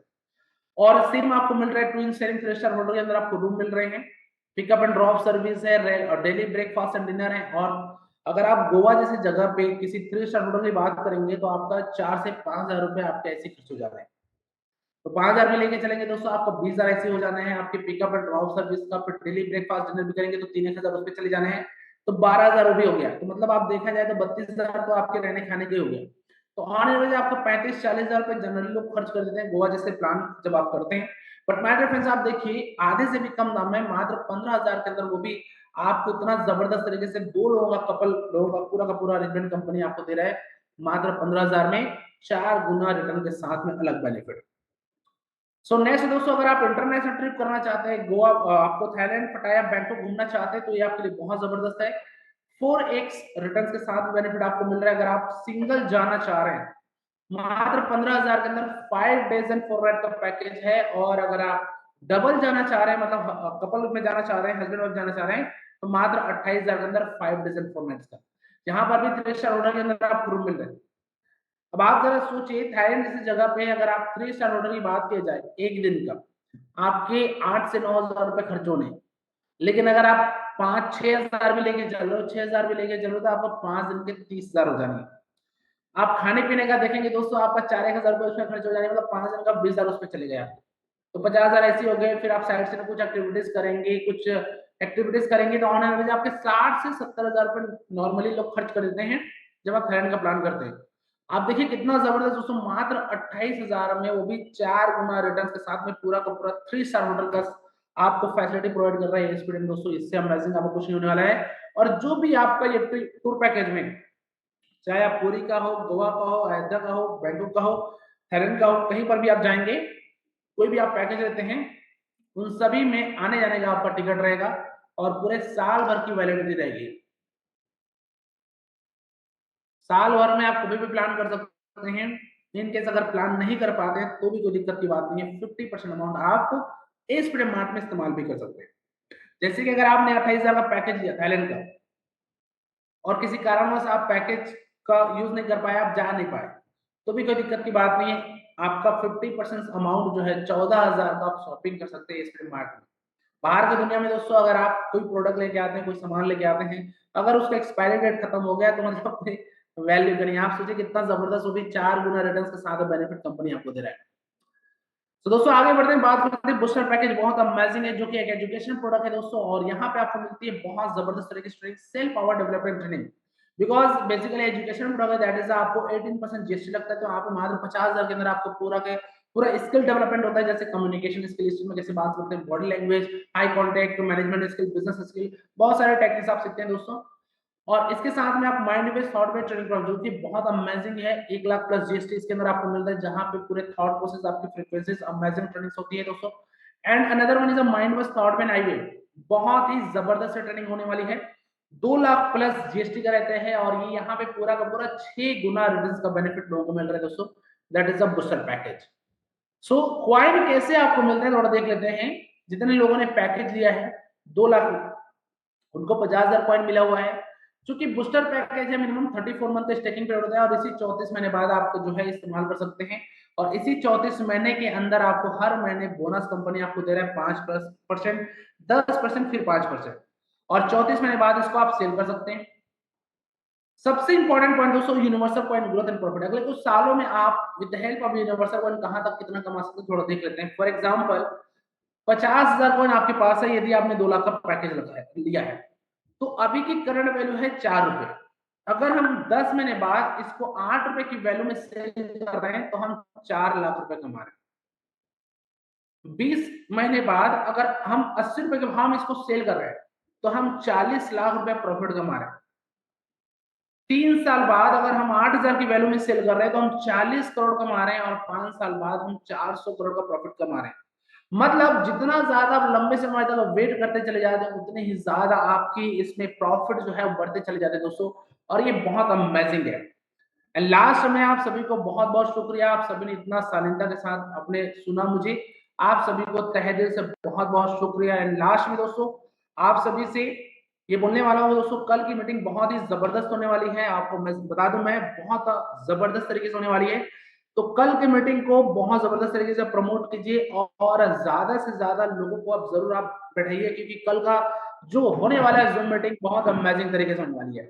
और सेम आपको मिल रहा है ट्विन शेयरिंग 3 स्टार होटल के अंदर आपको रूम मिल रहे हैं, पिकअप एंड ड्रॉप सर्विस है, और डेली ब्रेकफास्ट एंड डिनर है। और अगर आप गोवा जैसी जगह पे किसी 3 स्टार होटल की बात करेंगे, तो आपका 4 से 5,000 रुपए आपके ऐसे खर्च हो जा रहे हैं। तो 5,000 में लेके चलेंगे दोस्तों, आपका 20,000 ऐसे हो जाने हैं आपके पिकअप एंड ड्रॉप सर्विस का। फिर डेली ब्रेकफास्ट डिनर भी करेंगे तो 3,000 उस पे चले जाने हैं, तो 12,000 वो भी हो गया। तो मतलब आप देखा जाए तो 32,000 तो आपके रहने खाने के हो गए। तो ऑन एवरेज आपको 35-40,000 रुपए जनरली लोग खर्च कर देते हैं गोवा जैसे प्लान जब आप करते हैं। बट माय डियर फ्रेंड्स, आप देखिए आधे से भी कम दाम में मात्र 15,000 के अंदर, वो भी आपको इतना जबरदस्त तरीके से 2 लोगों का कपल लोगों का पूरा अरेंजमेंट कंपनी आपको दे रहा है मात्र 15,000 में, 4 गुना रिटर्न के साथ में अलग बेनिफिट। नेक्स्ट दोस्तों, अगर आप इंटरनेशनल ट्रिप करना चाहते हैं, गोवा आपको थाईलैंड, पटाया, बैंकॉक घूमना चाहते हैं, तो ये आपके लिए बहुत जबरदस्त है। 4x रिटर्न्स के साथ बेनिफिट आपको मिल रहा है। अगर आप सिंगल जाना चाह रहे हैं, मात्र 15,000 के अंदर 5 डेज एंड 4 नाइट का पैकेज है। और अगर आप डबल जाना चाह रहे हैं, मतलब कपल में जाना चाह रहे हैं, हस्बैंड वाइफ जाना चाह रहे हैं, तो मात्र 28,000 के अंदर 5 डेज एंड 4 नाइट्स का, यहाँ पर भी 3 स्टार होटल के अंदर आपको रूम मिल रहे हैं। अब आप जरा सोचिए, थाईलैंड जैसी जगह पे अगर आप 3 स्टार होटल की बात की जाए, एक दिन का आपके 8 से 9,000 रुपए खर्च होने। लेकिन अगर आप 5-6 हजार भी लेके चल रहे हो, 6,000 भी लेके चल रहे हो, तो आपको 5 दिन के 30,000 हो जाएंगे। आप खाने पीने का देखेंगे दोस्तों, आपका 4,000 रुपए उसमें खर्च हो जाएंगे, मतलब 5 दिन का 20,000 उसमें चले गए आपके। तो 50,000 ऐसे हो गए। फिर आप साइड से कुछ एक्टिविटीज करेंगे, तो ऑन एवरेज आपके 60 से 70,000 रुपए नॉर्मली लोग खर्च कर देते हैं जब आप थाईलैंड का प्लान करते हैं। आप देखिए कितना जबरदस्त दोस्तों, मात्र 28,000 में, वो भी 4 गुना रिटर्न के साथ में, पूरा का पूरा 3 स्टार होटल का आपको फैसिलिटी प्रोवाइड कर रहा है स्टूडेंट दोस्तों। इससे अमेजिंग आपको कुछ नहीं होने वाला है। और जो भी आपका ये टूर पैकेज में, चाहे आप पुरी का हो, गोवा का हो, अयोध्या का हो, बैंकॉक का हो, थाईलैंड का हो, कहीं पर भी आप जाएंगे, कोई भी आप पैकेज लेते हैं, उन सभी में आने जाने का आपका टिकट रहेगा और पूरे साल भर की वैलिडिटी रहेगी। साल भर में आप कभी भी प्लान कर सकते हैं। इन केस अगर प्लान नहीं कर पाते हैं तो भी कोई दिक्कत की बात नहीं है, 50% अमाउंट आप इस फ्रीडम मार्ट में इस्तेमाल भी कर सकते हैं। जैसे कि अगर आपने 28,000 का पैकेज लिया थाईलैंड का और किसी कारणवश आप पैकेज का यूज नहीं कर पाए, आप जा नहीं पाए, तो भी कोई दिक्कत की बात नहीं है। आपका 50% अमाउंट जो है 14,000 का आप शॉपिंग कर सकते हैं इस फ्री मार्ट में। बाहर की दुनिया में दोस्तों अगर आप कोई प्रोडक्ट लेके आते हैं, कोई सामान लेके आते हैं, अगर उसका एक्सपायरी डेट खत्म हो गया तो मतलब कोई वैल्यू का नहीं। आप सोचिए कितना जबरदस्त, वो भी 4 गुना रिटर्न्स के साथ बेनिफिट कंपनी आपको दे रहा है। तो दोस्तों आगे बढ़ते हैं, बात करते हैं बूस्टर पैकेज। बहुत अमेजिंग है, जो कि एक एजुकेशन प्रोडक्ट है दोस्तों, और यहाँ पे आपको मिलती है बहुत जबरदस्त तरीके से training, self power development training. Because basically education product है, दैट इज आपको 18% जीएसटी लगता है, तो आप मात्र 50,000 के अंदर आपको पूरा के पूरा स्किल डेवलपमेंट होता है, जैसे कम्युनिकेशन स्किल, में कैसे बात करते हैं, body language, high contact, management skill, business skill, बहुत सारे टेक्निक्स आप सीखते हैं दोस्तों। और इसके साथ में आप mind based thought based training programme, जो कि बहुत अमेजिंग है, 1 लाख प्लस जीएसटी इसके अंदर आपको मिलता है, जहां पे पूरे थॉट प्रोसेस, आपकी फ्रीक्वेंसीज, अमेजिंग ट्रेनिंग्स होती है दोस्तों। And another one is a mind based thought based eyeway, बहुत ही जबरदस्त ट्रेनिंग होने वाली है, 2 लाख प्लस जीएसटी का रहता है, और ये यहाँ पे पूरा का पूरा 6 गुना रिटर्न्स का बेनिफिट लोगों को मिल रहा है दोस्तों। That is a booster package. So coin कैसे आपको मिलता है थोड़ा देख लेते हैं। जितने लोगों ने पैकेज लिया है 2 लाख, उनको 50,000 कॉइन मिला हुआ है। चूंकि बूस्टर पैकेज है, मिनिमम 34 मंथ स्टेकिंग पीरियड होता है, और इसी 34 महीने बाद आप जो है इस्तेमाल कर सकते हैं। और इसी 34 महीने के अंदर आपको हर महीने बोनस कंपनी आपको दे रहा है 5%, 10%, फिर 5%, और 34 महीने बाद इसको आप सेल कर सकते हैं। सबसे इंपॉर्टेंट पॉइंट दोस्तों, universal coin growth and profit. अगले कुछ सालों में आप with the help of universal coin कहां तक कितना कमा सकते हैं, थोड़ा देख लेते हैं। फॉर एग्जांपल 50,000 कॉइन आपके पास है, यदि आपने 2 लाख का पैकेज लिया है, तो अभी की करंट वैल्यू है 4 रुपए। अगर हम 10 महीने बाद इसको 8 रुपए की वैल्यू में सेल कर रहे हैं, तो हम 4 लाख रुपए कमा रहे हैं। 20 महीने बाद अगर हम 80 रुपए के भाव में इसको सेल कर रहे हैं, तो हम 40 लाख रुपए प्रॉफिट कमा रहे हैं। 3 साल बाद अगर हम 8,000 की वैल्यू में सेल कर रहे हैं, तो हम 40 करोड़ कमा रहे हैं, और 5 साल बाद हम 400 करोड़ का प्रॉफिट कमा रहे हैं। मतलब जितना ज्यादा आप लंबे समय तक वेट करते चले जाते हैं, उतने ही ज्यादा आपकी इसमें प्रॉफिट जो है वो बढ़ते चले जाते हैं दोस्तों, और ये बहुत अमेजिंग है। एंड लास्ट में आप सभी को बहुत बहुत शुक्रिया, आप सभी ने इतना शालीनता के साथ अपने सुना मुझे, आप सभी को तहे दिल से बहुत बहुत शुक्रिया। एंड लास्ट में दोस्तों आप सभी से ये बोलने वाला हूँ दोस्तों, कल की मीटिंग बहुत ही जबरदस्त होने वाली है, आपको मैं बता दूं, मैं बहुत जबरदस्त तरीके से होने वाली है। तो कल की मीटिंग को बहुत जबरदस्त तरीके से प्रमोट कीजिए, और ज्यादा से ज्यादा लोगों को आप जरूर आप बैठाइए, क्योंकि कल का जो होने वाला है जूम मीटिंग बहुत अमेजिंग तरीके से होने वाली है।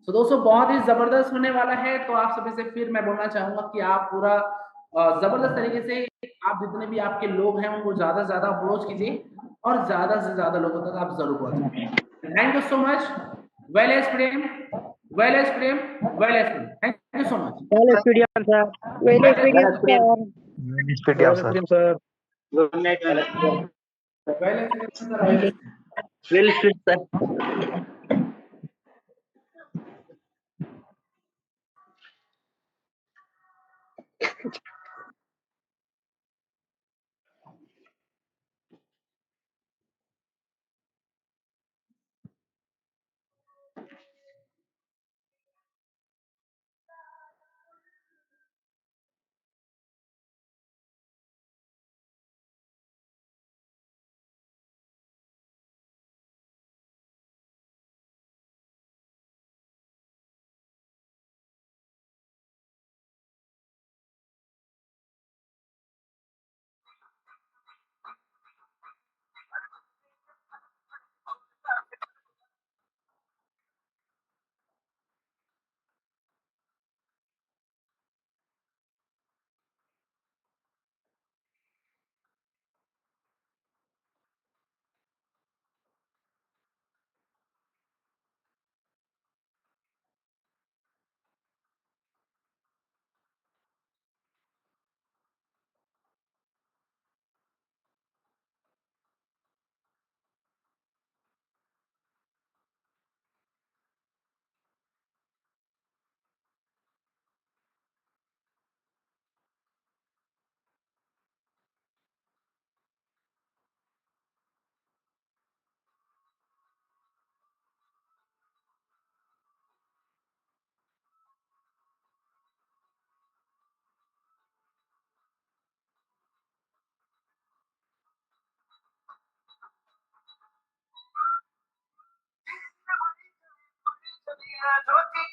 तो दोस्तों बहुत ही जबरदस्त होने वाला है। तो आप सभी से फिर मैं बोलना चाहूंगा कि आप पूरा जबरदस्त तरीके से, आप जितने भी आपके लोग हैं उनको ज्यादा से ज्यादा अप्रोच कीजिए, और ज्यादा से ज्यादा लोगों तक आप जरूर पहुंचे। Thank you so much. Well as प्रेम, वेल एज प्रेम, वेल एज प्रेम, thank you so much. Well experience, sir. Well well experience, as sir. Speedy Well sir. experience, sir. प्रेम, Thank you. Well said, sir. Dhoti